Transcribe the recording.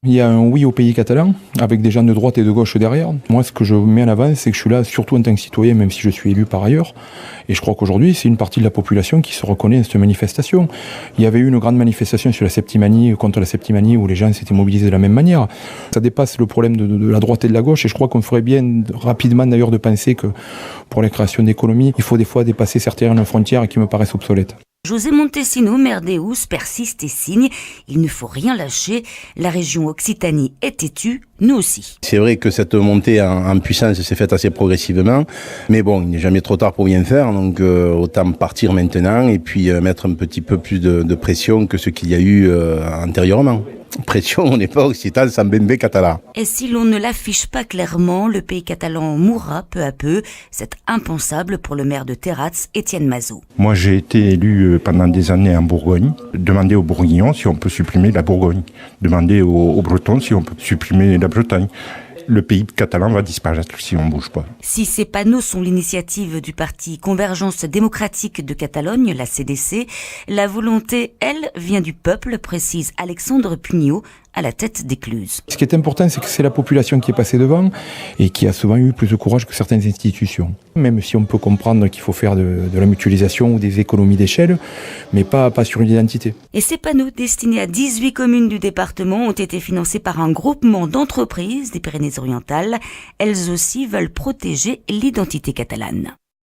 Il y a un oui au pays catalan, avec des gens de droite et de gauche derrière. Moi, ce que je mets en avant, c'est que je suis là surtout en tant que citoyen, même si je suis élu par ailleurs. Et je crois qu'aujourd'hui, c'est une partie de la population qui se reconnaît dans cette manifestation. Il y avait eu une grande manifestation sur la septimanie, contre la septimanie, où les gens s'étaient mobilisés de la même manière. Ça dépasse le problème de la droite et de la gauche, et je crois qu'on ferait bien rapidement d'ailleurs de penser que pour la création d'économies, il faut des fois dépasser certaines frontières qui me paraissent obsolètes. José Montesino, maire d'Eus, persiste et signe. Il ne faut rien lâcher. La région Occitanie est têtue, nous aussi. C'est vrai que cette montée en puissance s'est faite assez progressivement. Mais bon, il n'est jamais trop tard pour bien faire. Donc autant partir maintenant et puis mettre un petit peu plus de pression que ce qu'il y a eu antérieurement. Pression, on n'est pas occitan sans bembe catalan. Et si l'on ne l'affiche pas clairement, le pays catalan mourra peu à peu. C'est impensable pour le maire de Terrats, Étienne Mazot. Moi, j'ai été élu pendant des années en Bourgogne. Demander aux Bourguignons si on peut supprimer la Bourgogne. Demander aux Bretons si on peut supprimer la Bretagne. Le pays catalan va disparaître si on ne bouge pas. Si ces panneaux sont l'initiative du parti Convergence démocratique de Catalogne, la CDC, la volonté, elle, vient du peuple, précise Alexandre Pugnot, à la tête d'Écluse. Ce qui est important, c'est que c'est la population qui est passée devant et qui a souvent eu plus de courage que certaines institutions. Même si on peut comprendre qu'il faut faire de la mutualisation ou des économies d'échelle, mais pas sur une identité. Et ces panneaux destinés à 18 communes du département ont été financés par un groupement d'entreprises des Pyrénées-Orientales. Elles aussi veulent protéger l'identité catalane.